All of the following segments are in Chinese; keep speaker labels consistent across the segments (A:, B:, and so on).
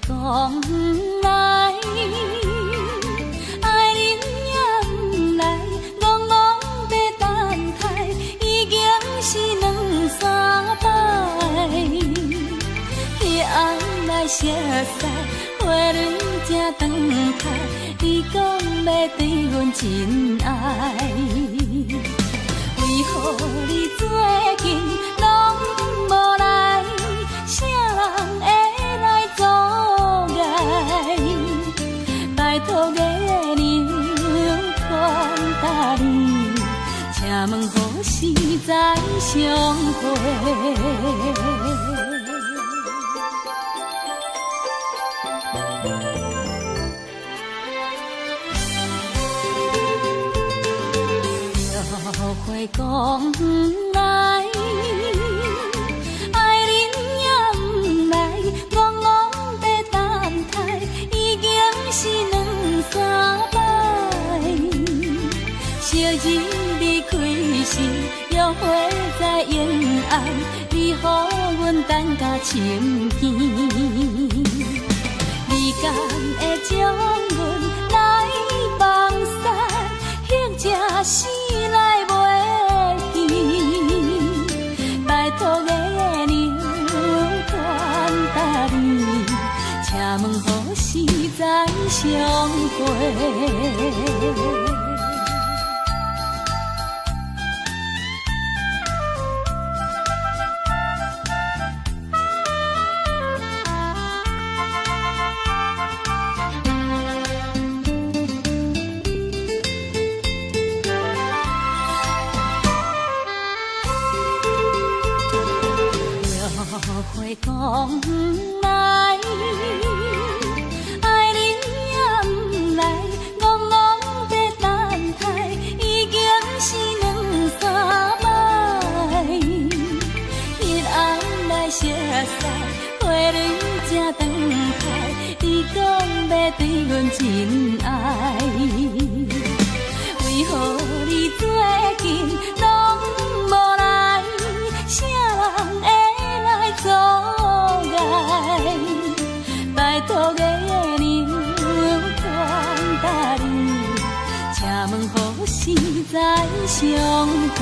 A: 讲来，爱人也不来，戆戆在等待，已经是两三摆。彼暗来熟悉，花蕊正长开，你讲要对阮真爱，为何你最近拢无来？啥人会？拜托月娘传达你，请问何时再相会？约会讲来。是两三摆，昔日离开时，约会在沿岸，你予阮等甲深更。你敢会将阮来放散，或者死来袂记？拜托月娘传达你，请问何时再相会？约会讲来。花蕊正长开，你讲要对阮真爱，为何你最近拢无来？啥人会来阻碍？拜托月娘传达你，请问何时再相会？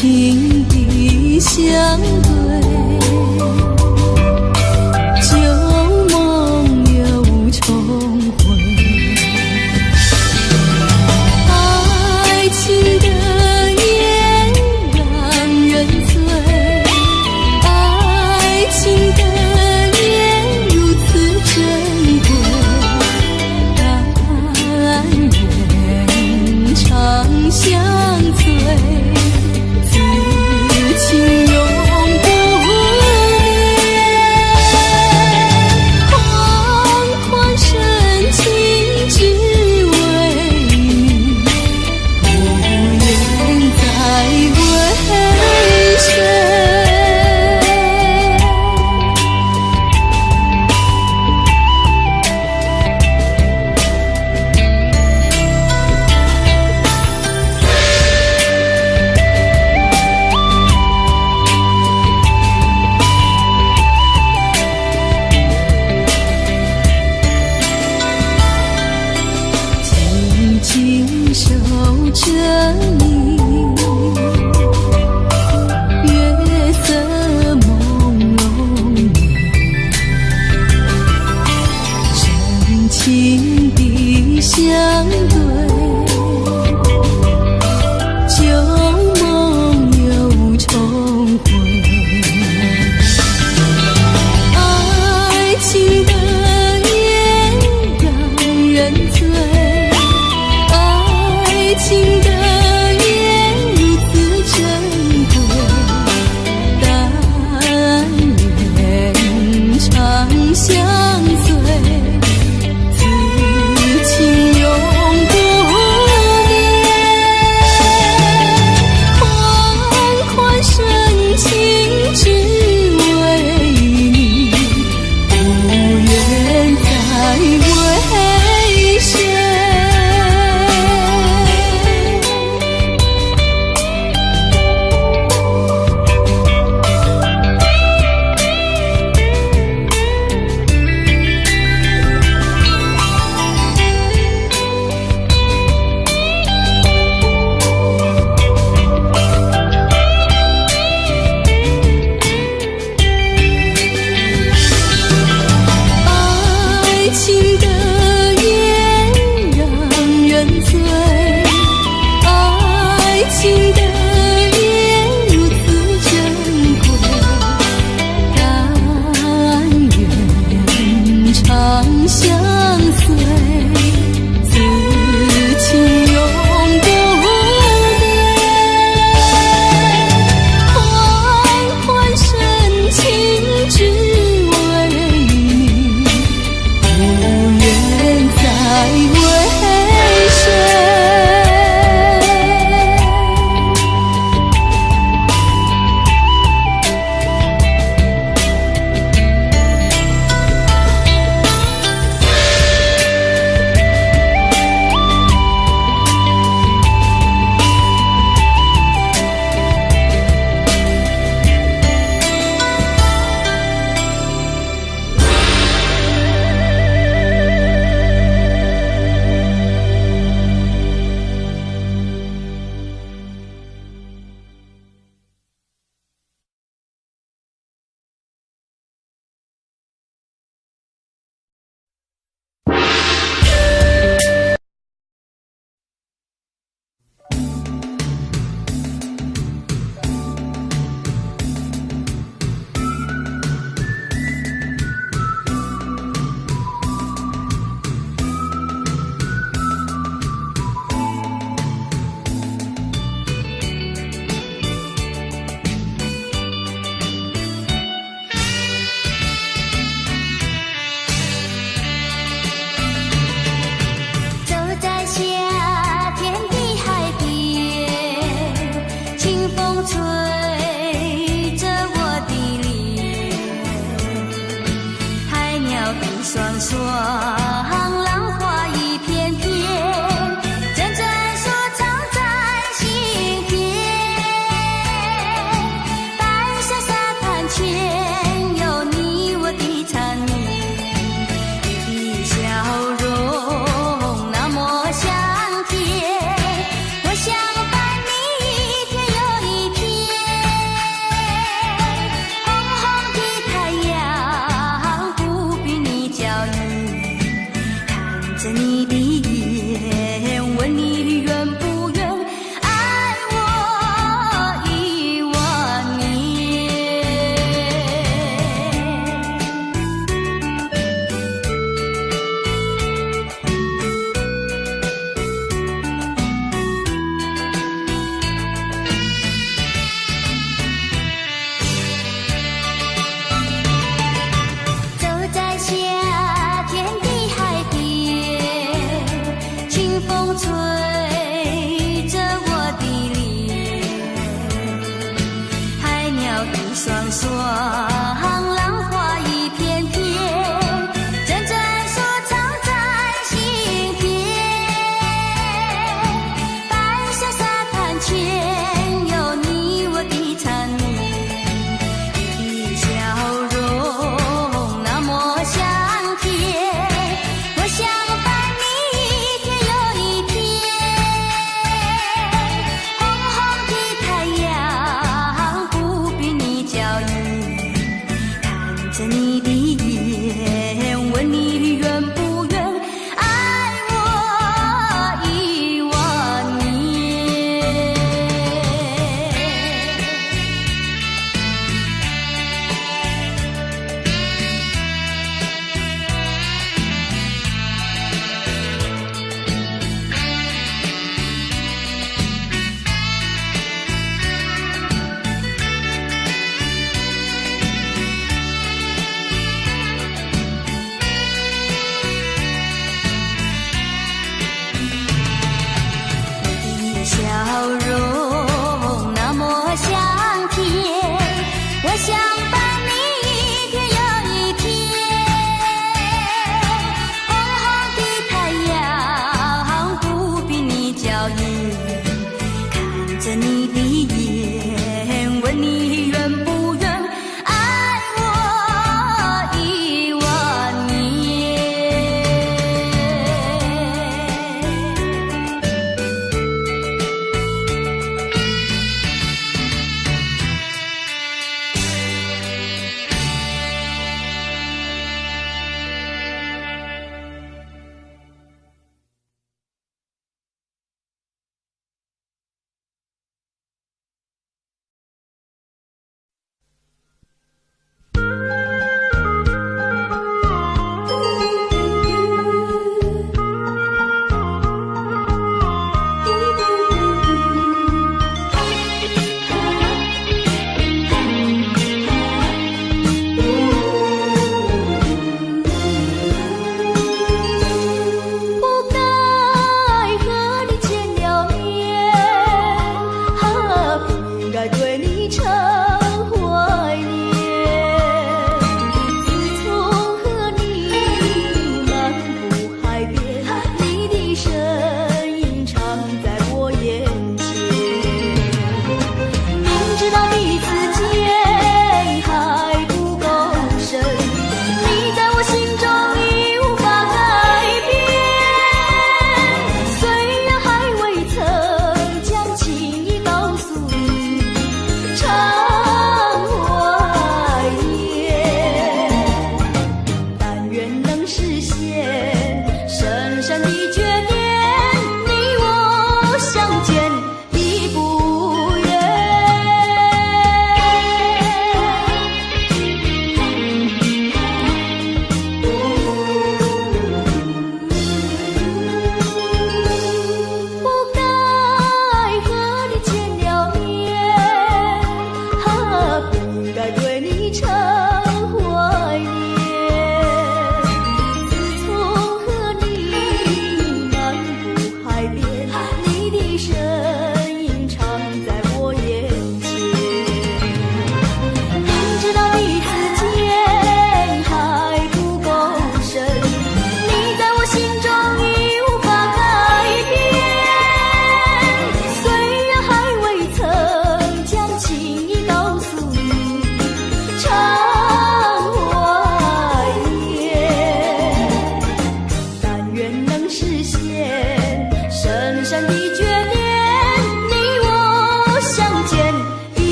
A: 情的相对，旧梦又重回。爱情的烟让人醉，爱情的烟如此珍贵，但愿长相随。情永不灭，缓缓深情只为你，无言再为谁？守着你，月色朦胧深情的相对，旧梦又重回。爱情的烟让人醉，爱情的烟如此珍贵，但愿长相随，此情永不灭。缓缓深情只为你，无言再为谁？爱情的烟让人醉，爱情的烟如此珍贵，但愿长相随，此情永不灭。缓缓深情只为你，无言再为谁？
B: 想伴你一天又一天。
A: 了一双双，浪花一片片，阵阵收藏在心田。白色沙滩前有你我的缠绵，你的笑容那么香甜，我想伴你一天又一天。红红的太阳不比你娇艳，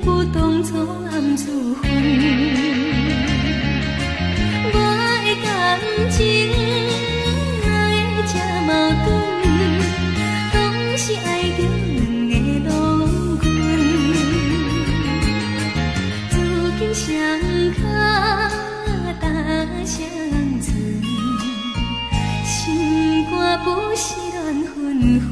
A: 不当初暗自分。我的感情哪会这矛盾？总是爱着两个郎君，如今双脚踏双船，心肝不是乱纷纷。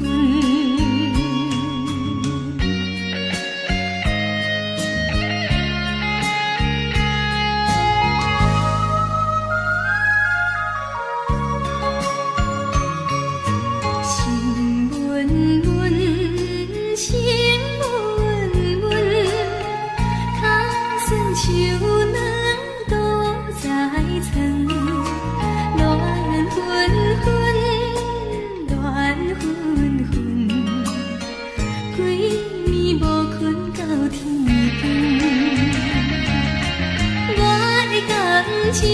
A: 情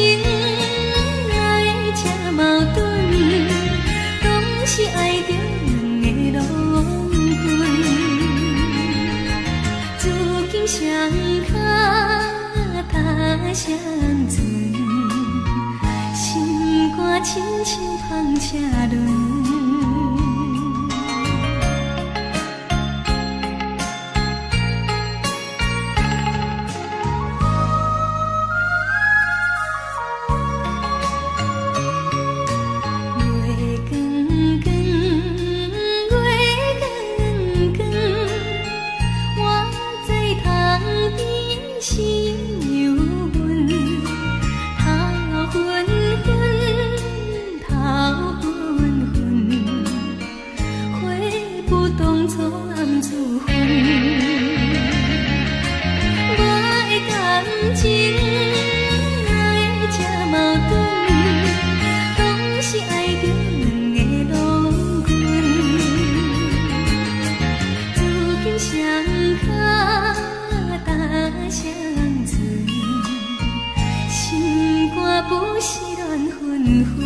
A: 哪会这矛盾？总是爱着两个郎君，如今双脚踏双船，心肝亲像风车轮。不是乱纷纷。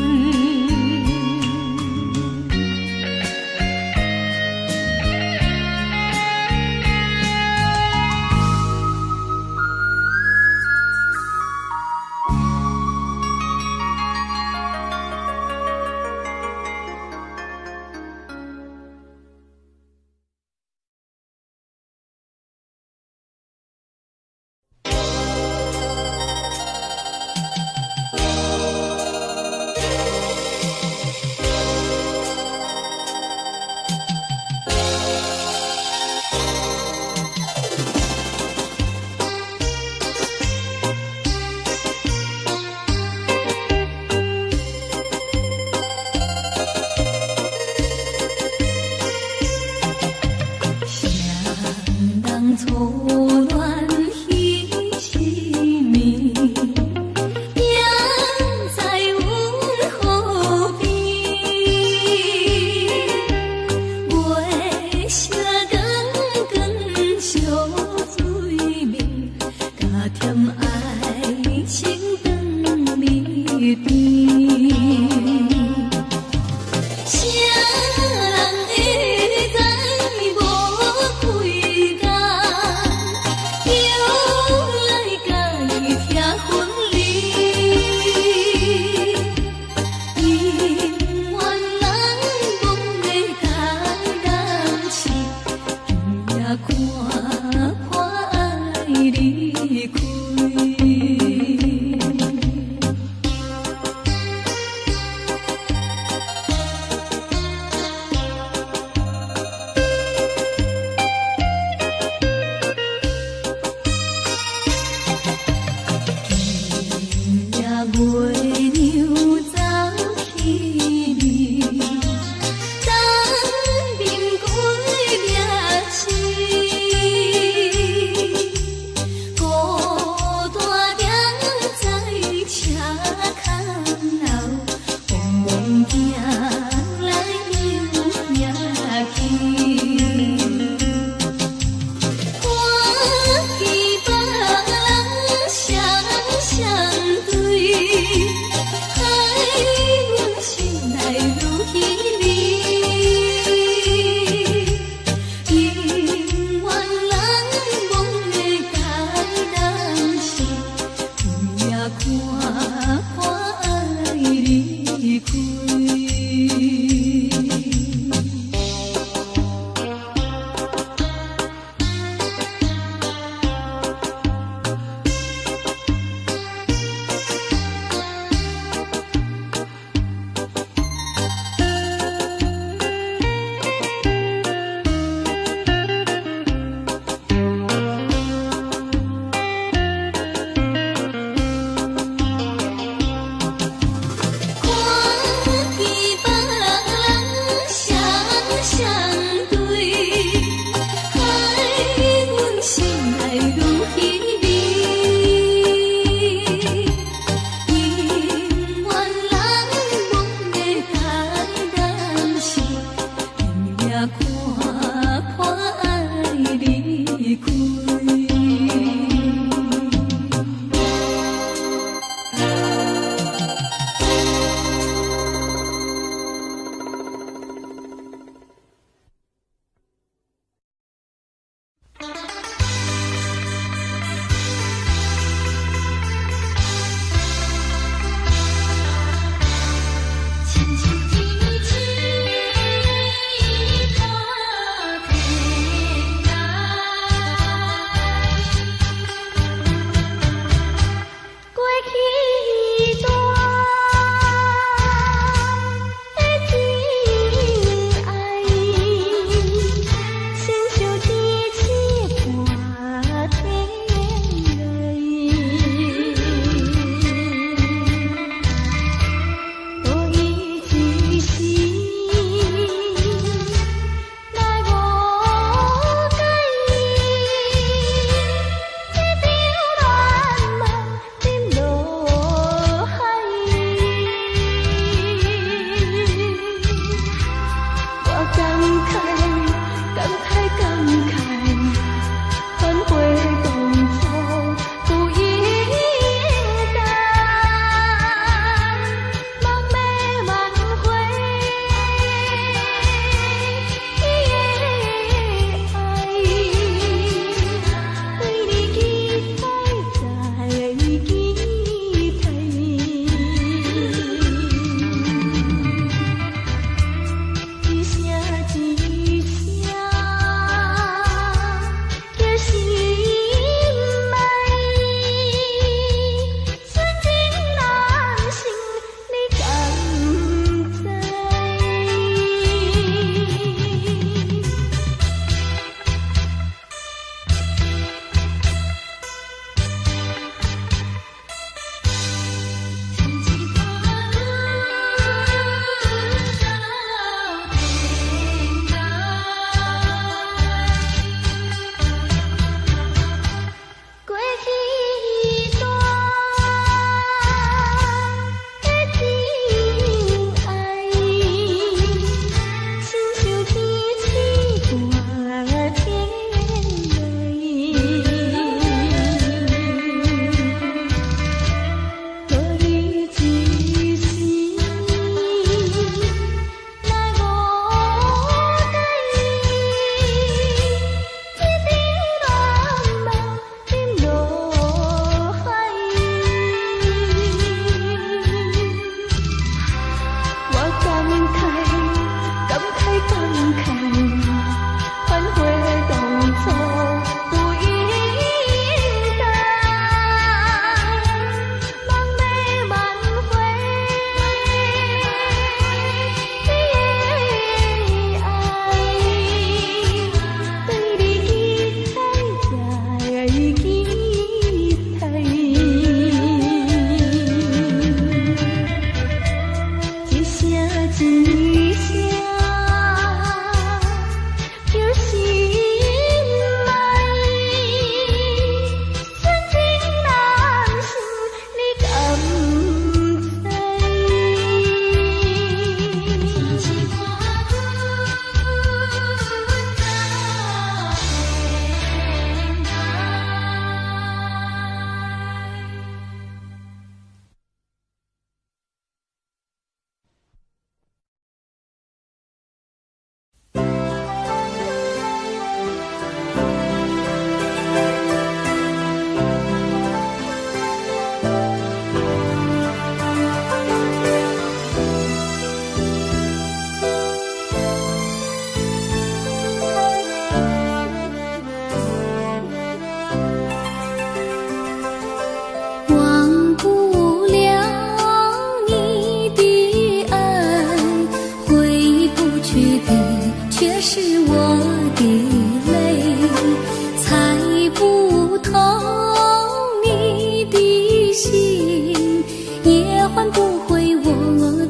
A: 你的心，也换不回我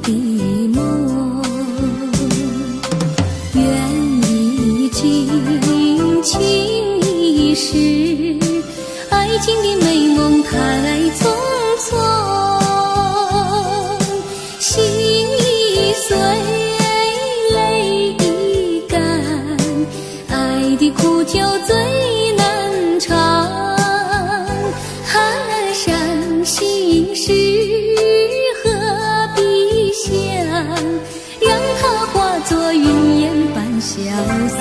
A: 的梦。愿已经情已逝，爱情的美梦太匆匆，心已碎，泪已干，爱的苦酒最难尝。伤心事何必想，让它化作云烟般消散。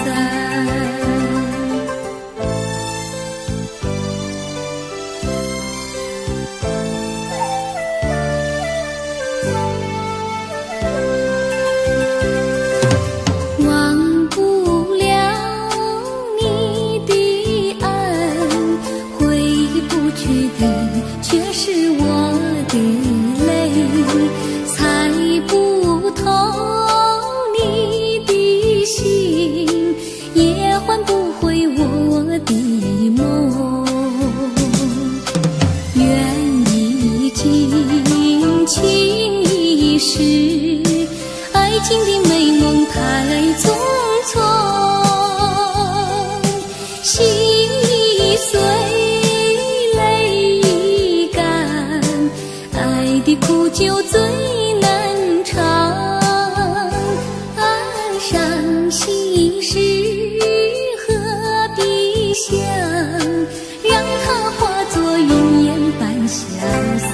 A: 却是我的泪，猜不透你的心，也换不回我的梦。缘已经情已逝，爱情的美梦太匆匆，心已碎，的苦酒最难尝。伤心事何必想，让它化作云烟般消散。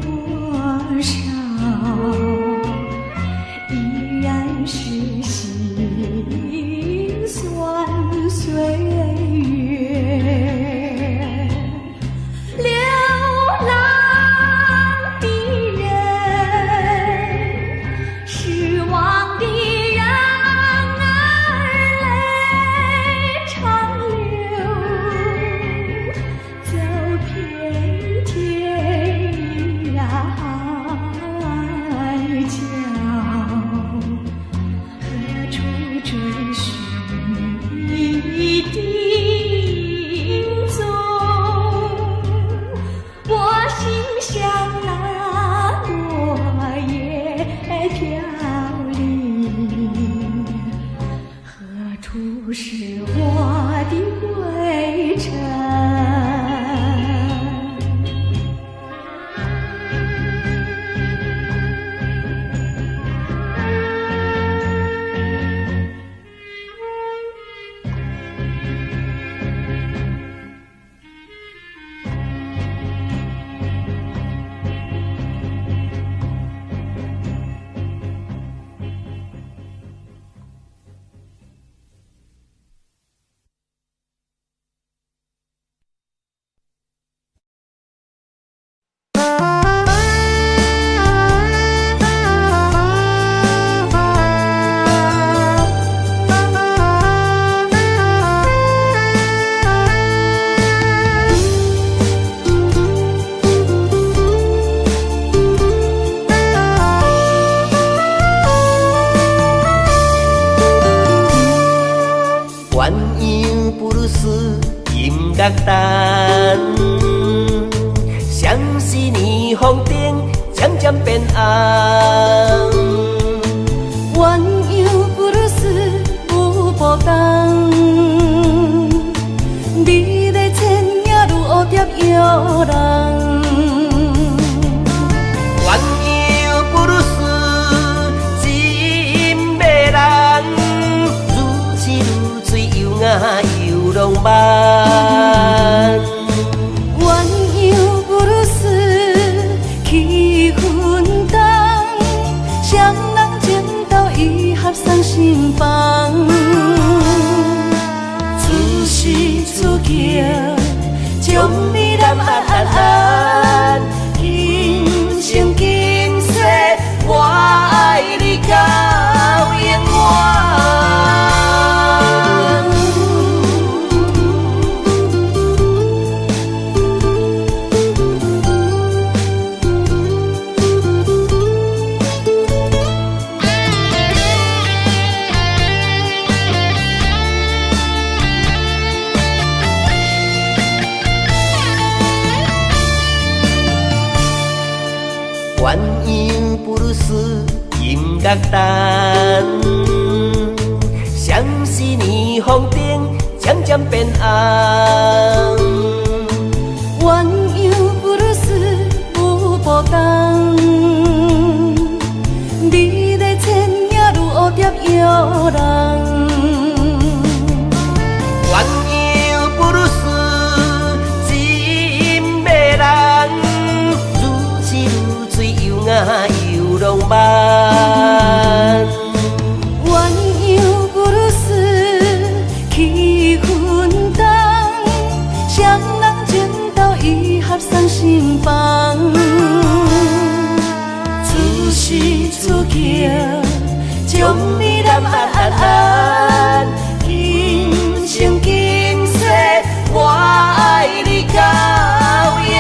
A: 多少，依然是心酸岁月。流浪的人，失望的人儿泪长流，走遍天涯海角，何处追寻你的踪？我心像那落叶飘零，何处是我的归程？
B: 乐单，相思霓虹灯渐渐变红。
A: 鸳鸯布鲁斯有波动，美丽千影如蝴蝶摇人。
B: 鸳鸯布鲁斯真迷人，如痴如醉又爱又浪漫。
A: 鸳鸯布鲁斯气氛重，双人情投意合送心房。此时此刻，将你揽安，今生今世，我爱你到永远。
B: 鸳鸯布鲁斯音乐单，相思霓虹灯渐渐变红。
A: 鸳鸯布鲁斯有波动，美丽千影如蝴蝶摇人。
B: 鸳鸯布鲁斯真迷人，如痴如醉又爱又浪漫。
A: 鸳鸯布鲁斯气氛重，双人情投意合送心房。此时此刻，将你揽安，今生今世，我爱你到永远。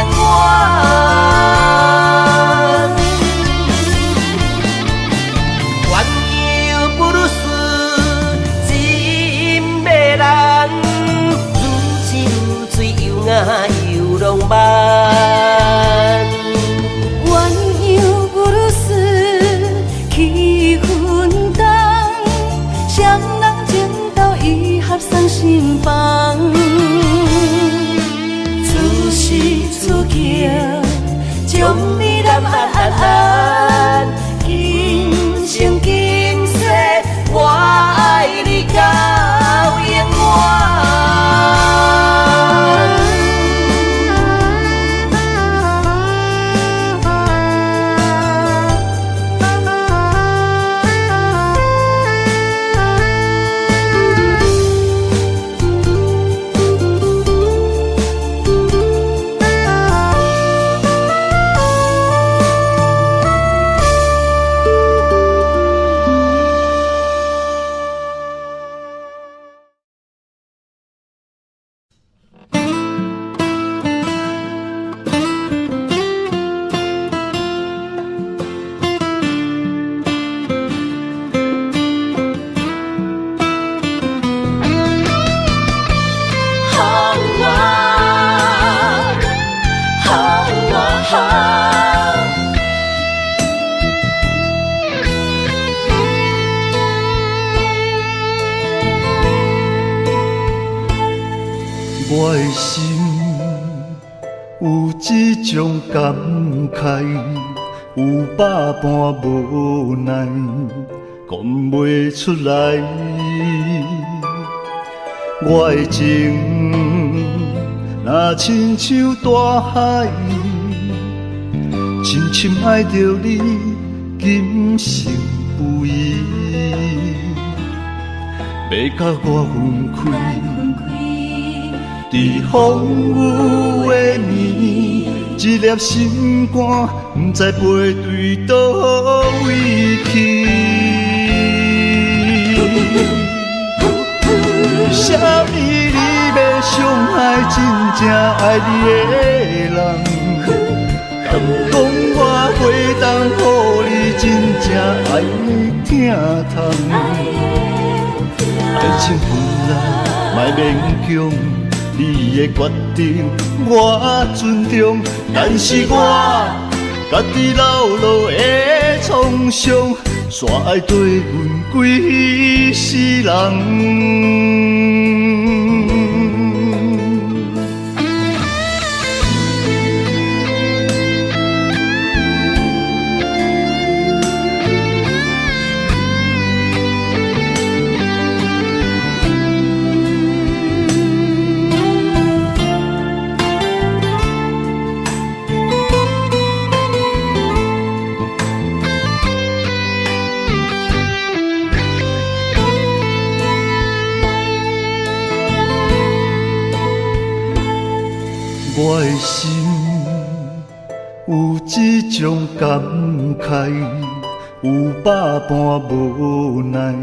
C: 心有一种感慨，有百般无奈，讲袂出来。我的情若亲像大海，深深爱着你，今生不移。要甲我分开，伫风雨的暝，一粒心肝，不知飞对倒位去。为什么你要伤害真正爱你的人？敢讲我会当予你真正爱你疼痛？爱情本来莫勉强，你的决定我尊重，但是我家己老路的创伤，煞爱对阮几世人。我的心有一种感慨，有百般无奈，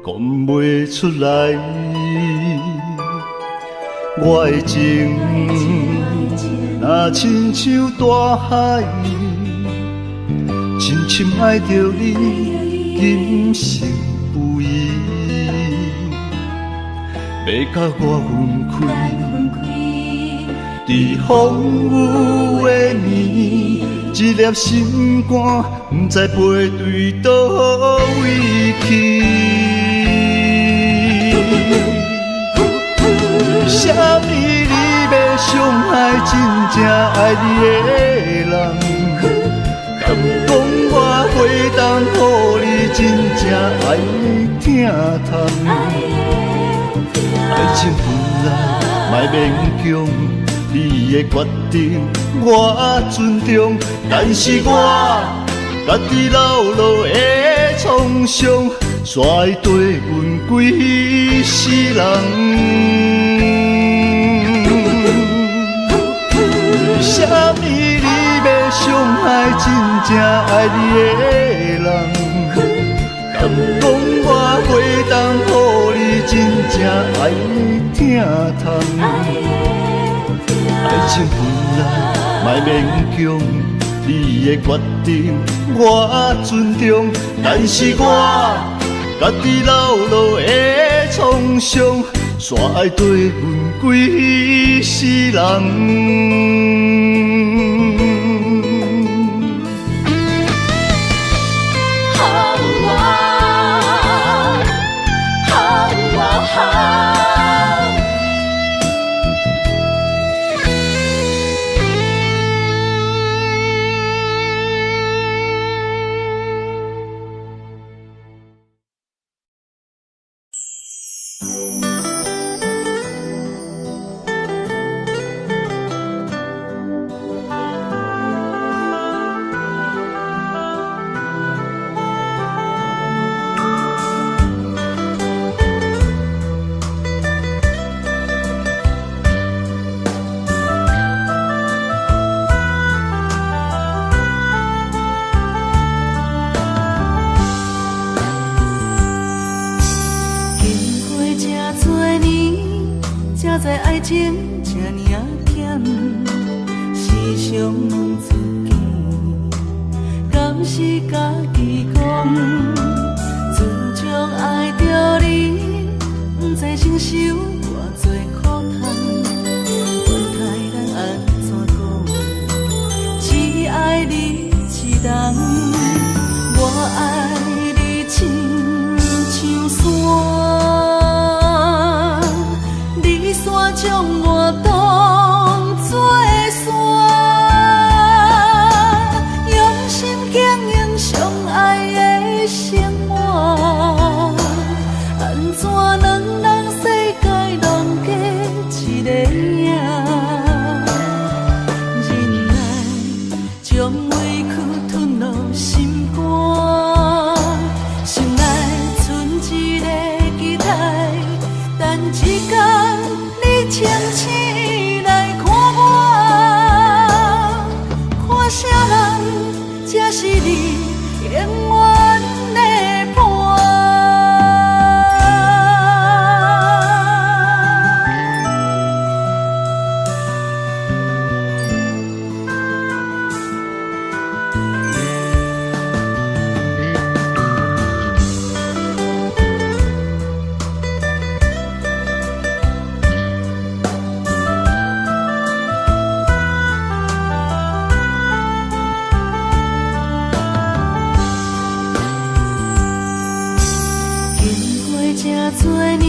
C: 讲袂出来。我的情若亲像大海，深深爱着你，今生不移。要甲我分开，伫风雨的暝，一粒心肝，不知飞对倒位去。为什么你要伤害真正爱你的人？敢讲我会当予你真正爱你疼痛？爱情本来莫勉强，你的决定我尊重，但是我家己老路的创伤，煞会对阮几世人。为什么你要伤害真正爱你的人？敢讲我会当予你真正爱你疼痛？爱情本来莫勉强，你的决定我尊重，但是我家己老路的创伤，煞爱对阮几世人。
A: 知爱情这呢险，时常问自己，敢是家己讲？自从爱着你，不知承受偌多苦痛。问太人安怎讲？只爱你一人，我爱你亲像山。将我将委屈吞落心肝，心内存一个期待，等一天你清醒来看我，看啥人才是你永远的伴。这多年，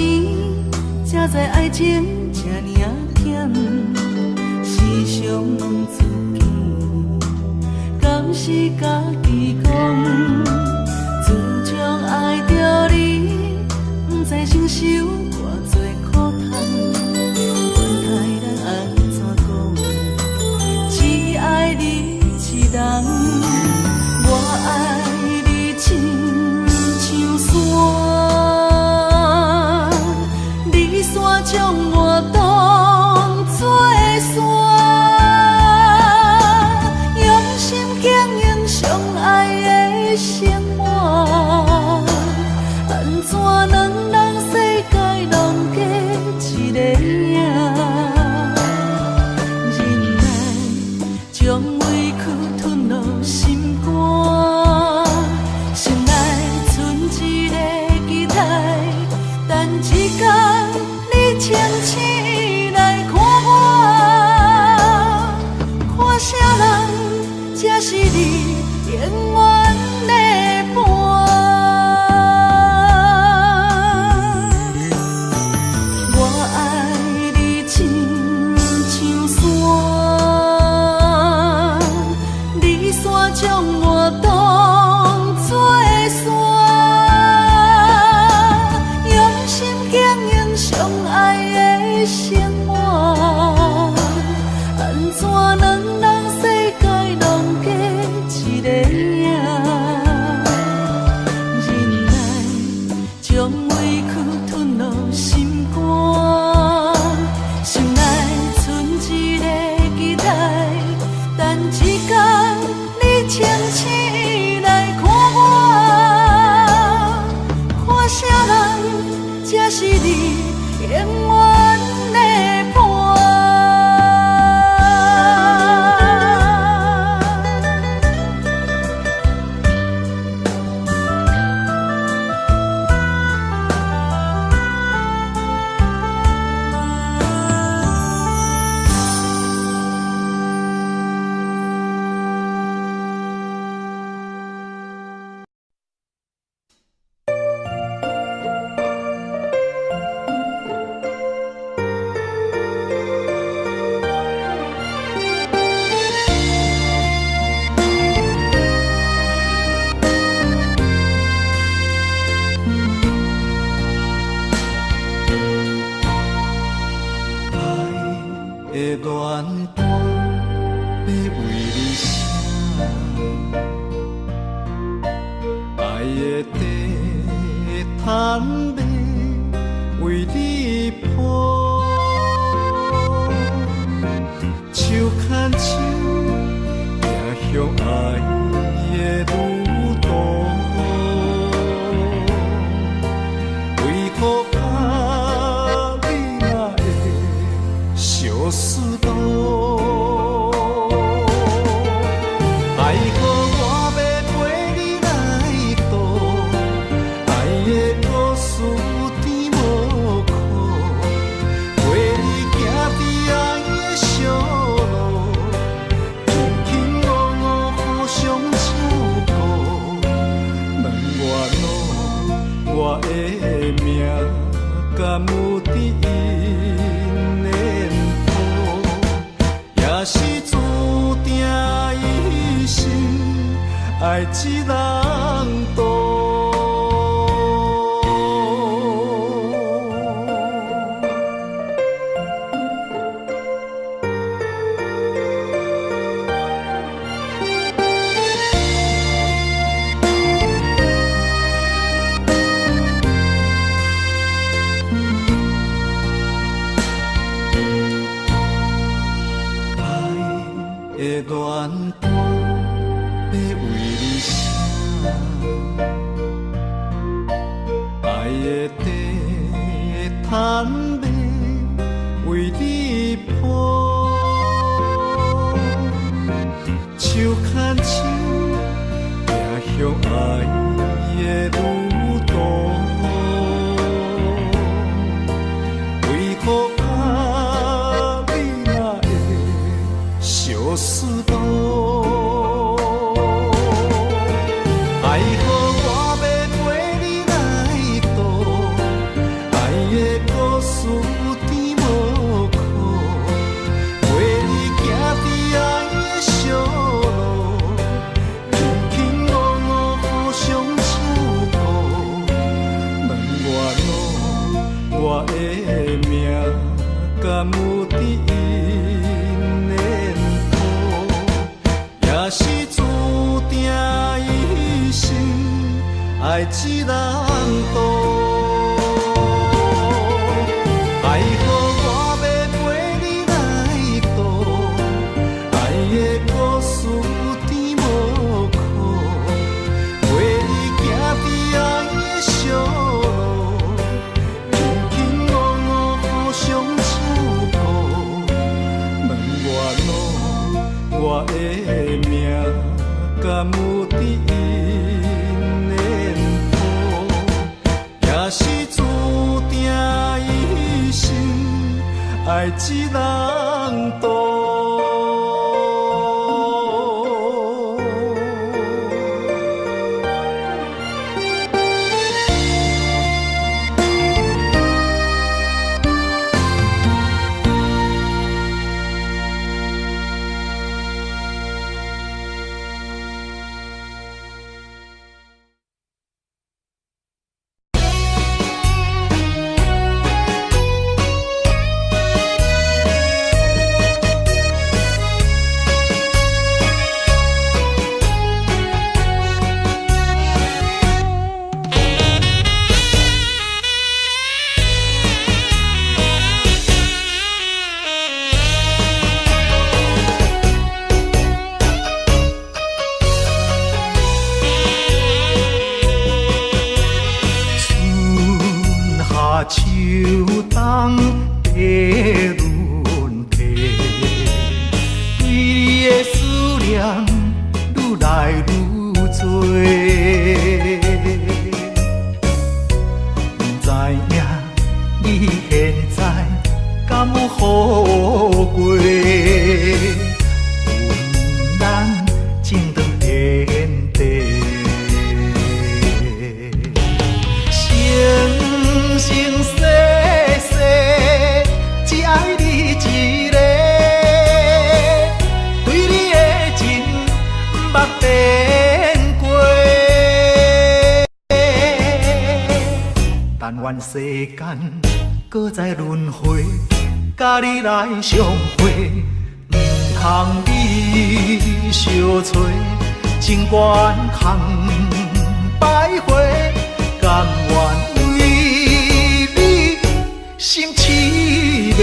A: 才知爱情这呢甜，时常问自己，敢是家己讲？自从爱着你，不知承受偌多苦痛，管他人安怎讲，只爱你一人，我爱你亲像山。将我当作山，用心经营相爱的生活，安怎能让世界拢过一个影？忍耐，将委屈吞落心肝，心内存一个期待，等一天。清醒来看我，看啥人才是你永远的伴。我爱你亲像山，你山将我当作山，用心经营相爱。生活，安怎能让世界拢过一个影？忍耐，将委屈吞落心肝，心内存一个期待，等一天你清醒来看我，看啥人才是你永远。爱一人渡。
C: 要为你写，爱的地毯要为你铺，手牵手走向爱的路途，为何啊你若会相思路？爱好我要陪你来渡，爱的故事有甜无苦，陪你行伫爱的小路，轻轻落落互相照顾。问我的命敢有伫因缘谱，也是注定一生爱一人渡。爱好我要陪你来渡，爱的故事有甜无苦，陪你行伫爱的小路，轻轻落落互相照顾。问我的命敢有伫因缘谱，也是注定一生爱一人渡。秋冬的轮替，对你的思念愈来愈多。不知影你现在敢有好过？阮咱情长天地。生生世世只爱你一个，对你的情捌变过。但愿世间搁再轮回，甲你来相会，唔通你相找，情缘空摆回，甘愿心痴迷。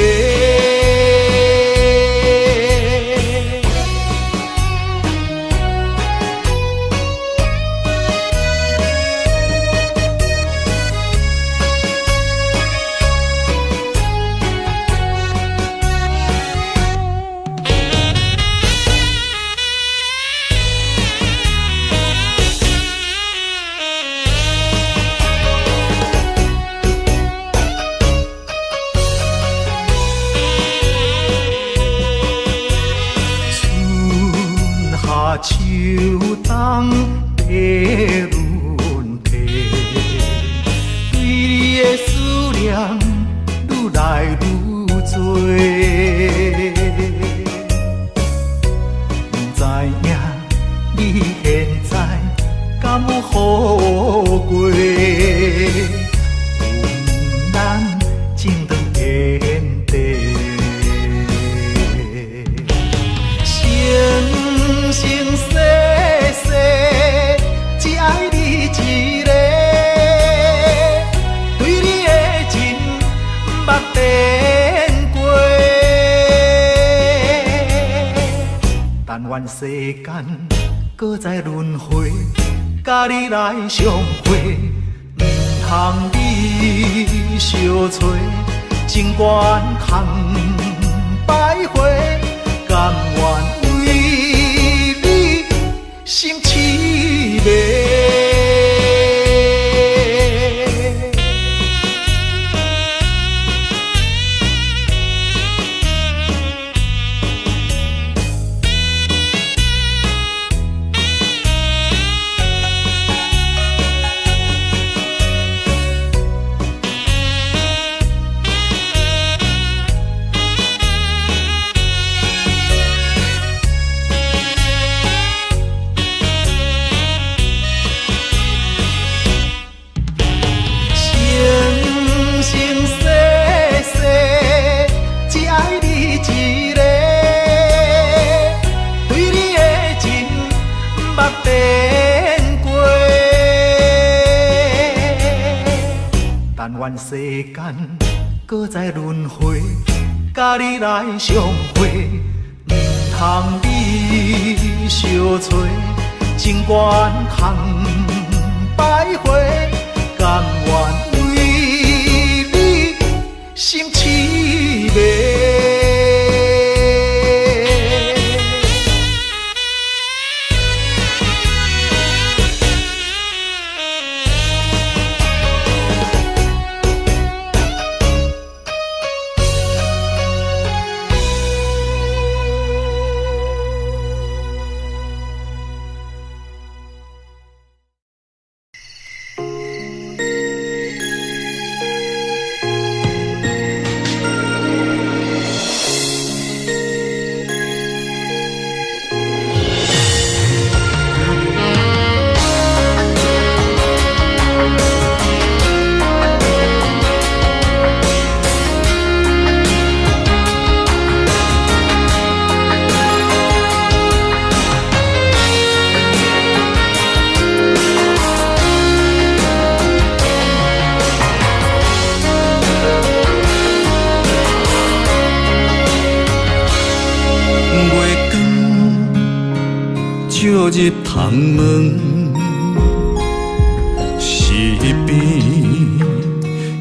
C: 秋冬的轮替，对你的思念愈来愈多。不知影你现在敢有好过？阮咱情长天地。生生世世只爱你一个，对你的情捌变过。但愿世间搁再轮回，甲你来相会，唔通你相找，情愿空徘徊，甘愿为你心痴迷。世间搁再轮回，甲你来相会，唔通你相找，情愿空徘徊，甘愿为你心痴迷。入窗门，西边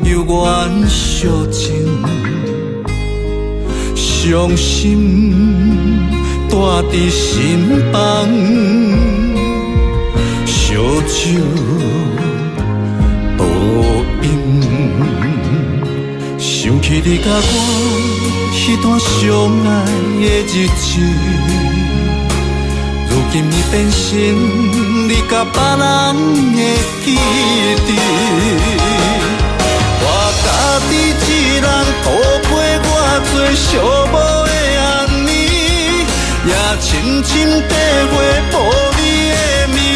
C: 有缘相情，伤心带伫心房，烧酒倒饮，想起你甲我迄段相爱的日子。如今已变成你甲别人的记忆，我家己一人度过我最寂寞的暗暝，也深深体会无你的面有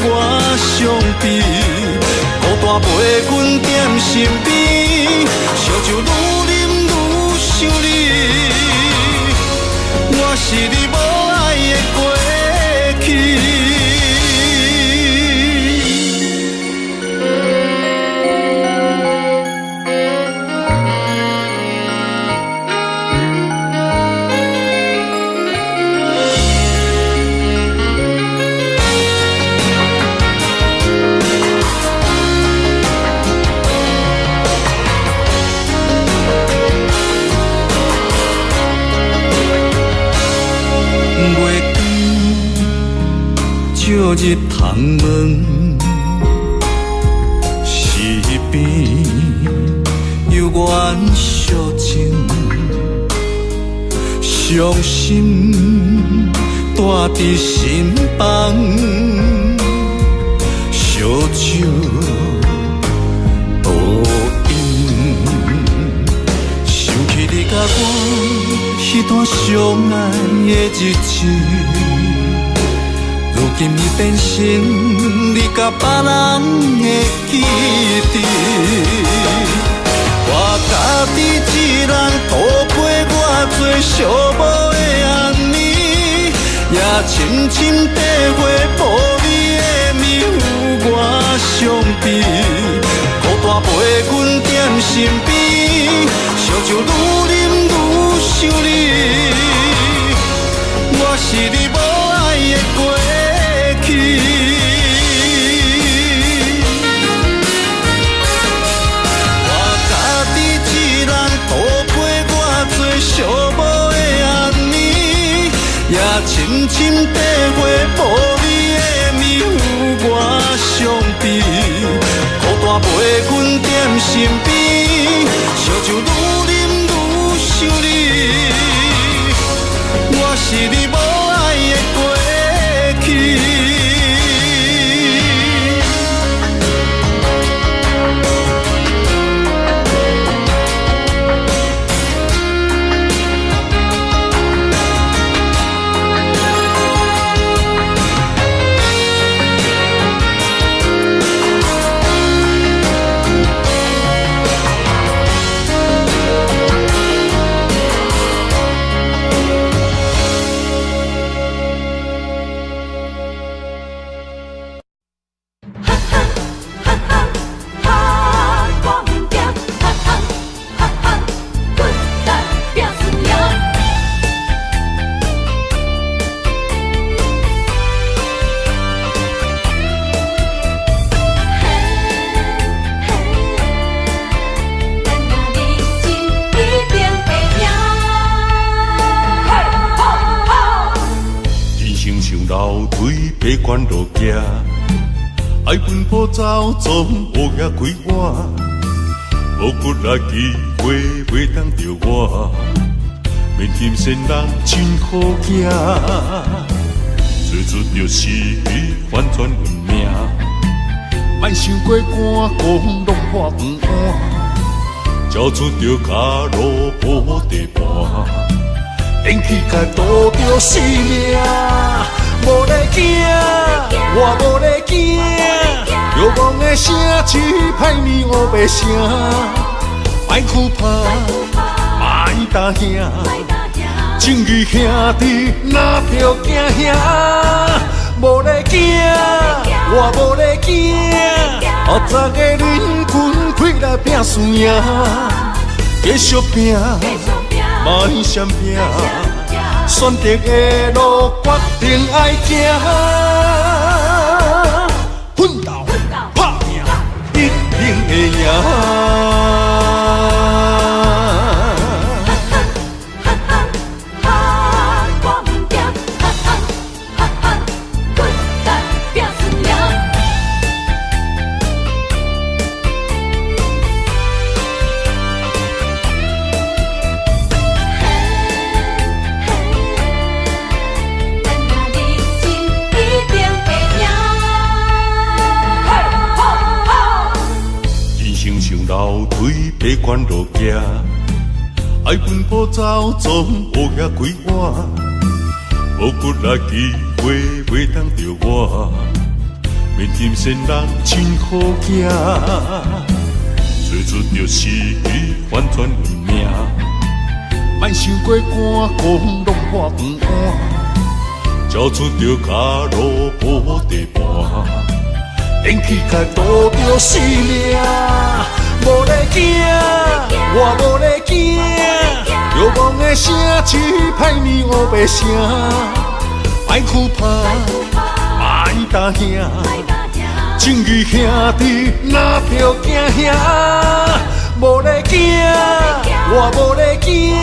C: 我伤悲，孤单陪阮踮身边，烧酒愈啉愈想你，我是你无爱的过去。照入窗门，西边有缘相情，伤心带伫心房，烧酒倒饮，想起你甲我迄段相爱的日子。如今已变成你甲别人的记忆，我家己一人度过我最寂寞的暗暝，也深深体会无你的面有我伤悲，孤单陪阮踮身边，烧酒愈啉愈想你，我是你无深深地花，无你的面有我伤悲。孤单陪阮踮身边，烧酒愈啉愈想你。我是你无爱的过去。
D: 爬关路行，爱奔波走，总乌也开我，无骨力机会袂当着我，免嫌先人真好行，做出着失去反转运命，莫想过寒光拢破黄暗，交出着脚路无地盘，连起甲渡着性命。无咧惊，我无咧惊，遥望的城市歹面乌白声，莫哭怕，莫担惊，正义兄弟哪票惊兄？无咧惊，我无咧惊，后早的人群开来拼输赢，继续拼，莫闪拼。选择的路，决定爱行，奋斗打拼，一定会赢。爬关路行，爱奔波走，总乌也开我，无骨力机会袂当着我，免嫌先人真好行，做出着失去反转运命，莫想过寒光拢破黄暗，交出着脚路无地盘，连起甲渡着性命。无咧惊，我无咧惊，遥望的城市歹面乌白声，莫哭怕，莫担惊，正义兄弟哪票惊兄？无咧惊，我无咧惊，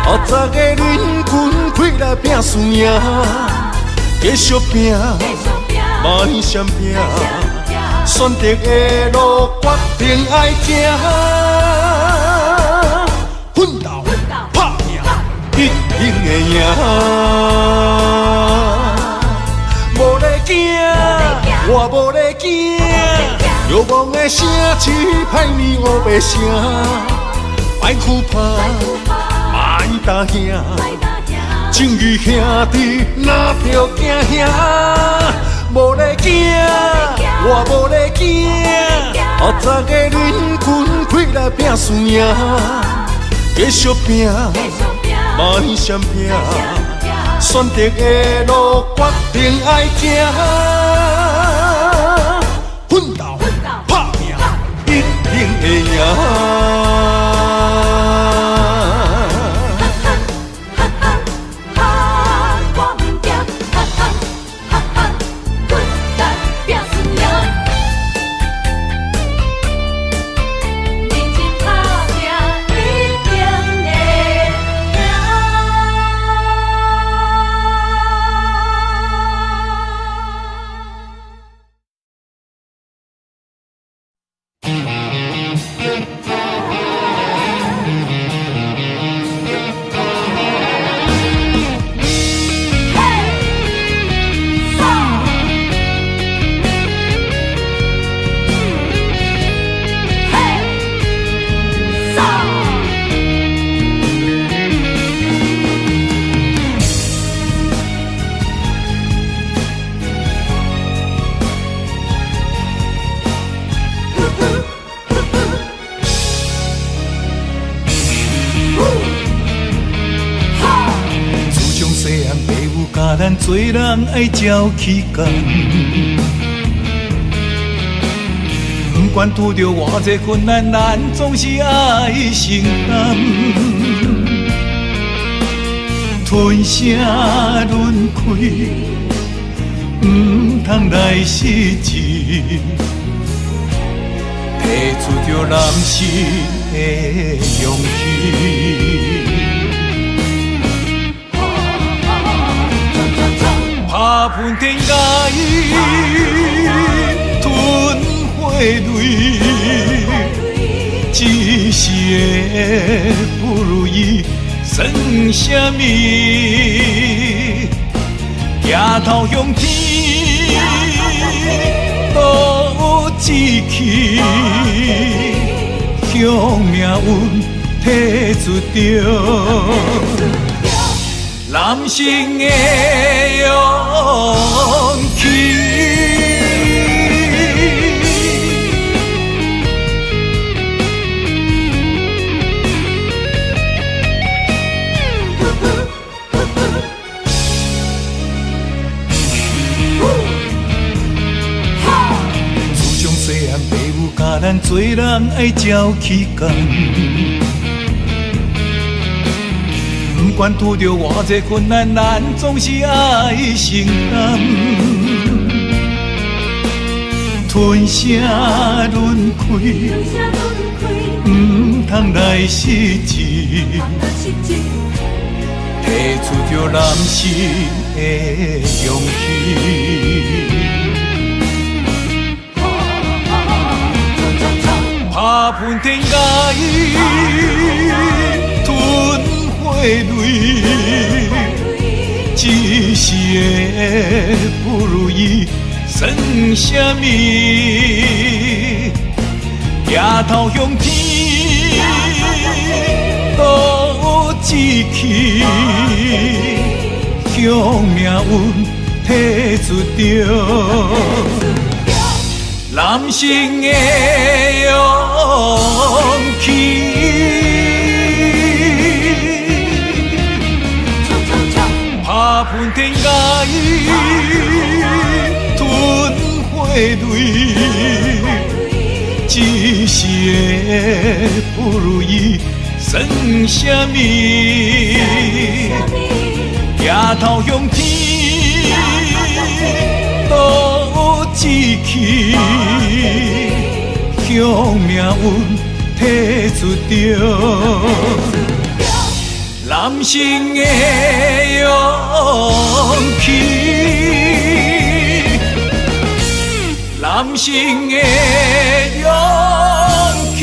D: 后早的人群开来拼输赢，继续拼，莫闪拼。选择的路，决定爱行，奋斗打拼，一定会赢。无咧惊，我无咧惊，遥望的城市歹面乌白声，莫哭怕，莫担惊，正义兄弟哪票惊兄？无咧惊，我无咧惊，后早的人群开来拼输赢，继续拼，莫闪拼，选择的路，决定爱行，奋斗打拼，一定会赢。
C: 做人爱照起工。不管拄着偌济困难，咱总是爱承担。吞声轮开，不通来失志，提出着男性的勇气。拍喷天甲伊吞血泪，一时的不如意算什么？抬头向天，都有志气，向命运提出着男性的勇气。甲咱做人爱照起工，不管拄着偌济困难，咱总是爱承担。吞声轮开，不通来失志，提出着男性的勇气。拍喷天甲伊吞血泪，一时的不如意算什么？抬头向天，都有志气，向命运提出着男性的勇气。拍喷天甲伊吞血泪，一时的不如意算什么？抬头向天，都有志气，向命运提出着男性的勇气，男性的勇气。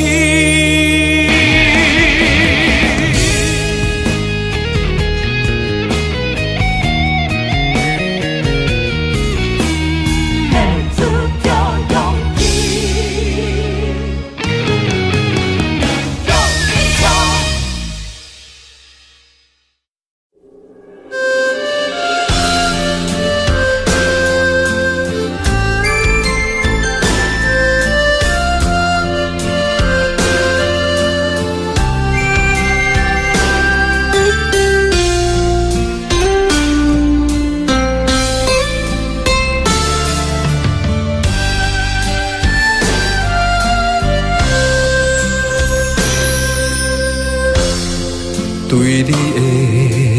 C: 对你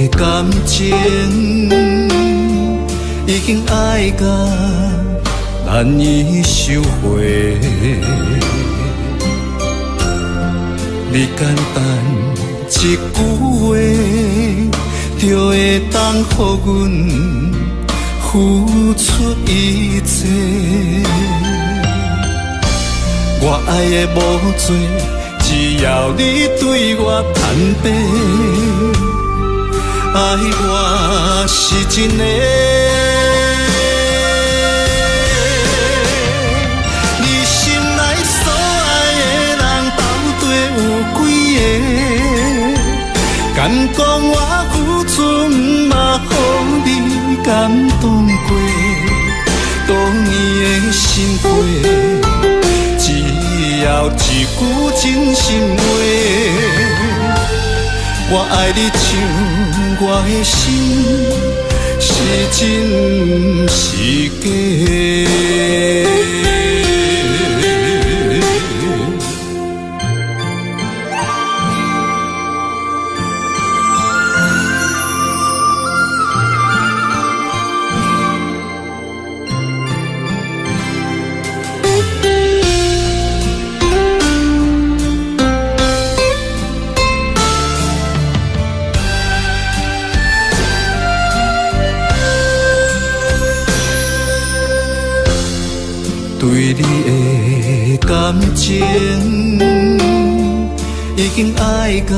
C: 的感情已经爱到难以收回，你简单一句话，就会当予阮付出一切。我爱的无多，只要你对我坦白，爱我是真的。你心内所爱的人到底有几个？敢讲我付出嘛，予你感动过，当年的心灰。只要一句真心话，我爱你像我的心，像是真是假？对你的感情已经爱到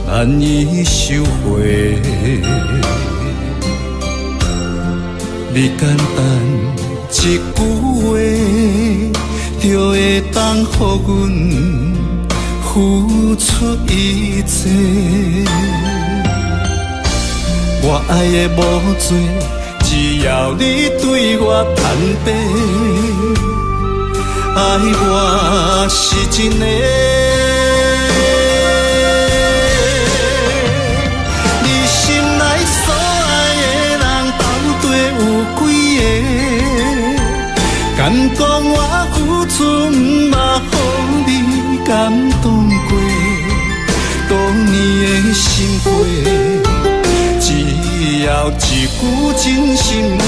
C: 难以收回，你简单一句话，就会当予阮付出一切。我爱的无多，只要你对我坦白，爱我是真的。你心内所爱的人到底有几个？敢讲我付出嘛，予你感动过？多年的心血。只要一句真心话，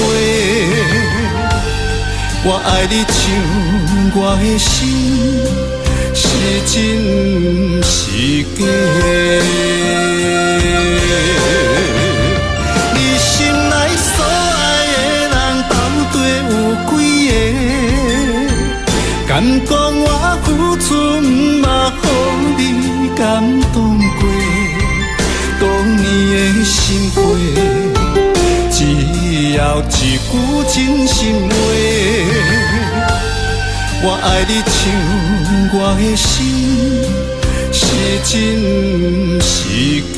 C: 我爱你像我的心，是真是假？你心内所爱的人到底有几个？敢讲我付出嘛，予你感动过？多年的心血，只要一句真心话，我爱你像我的心，是真是假？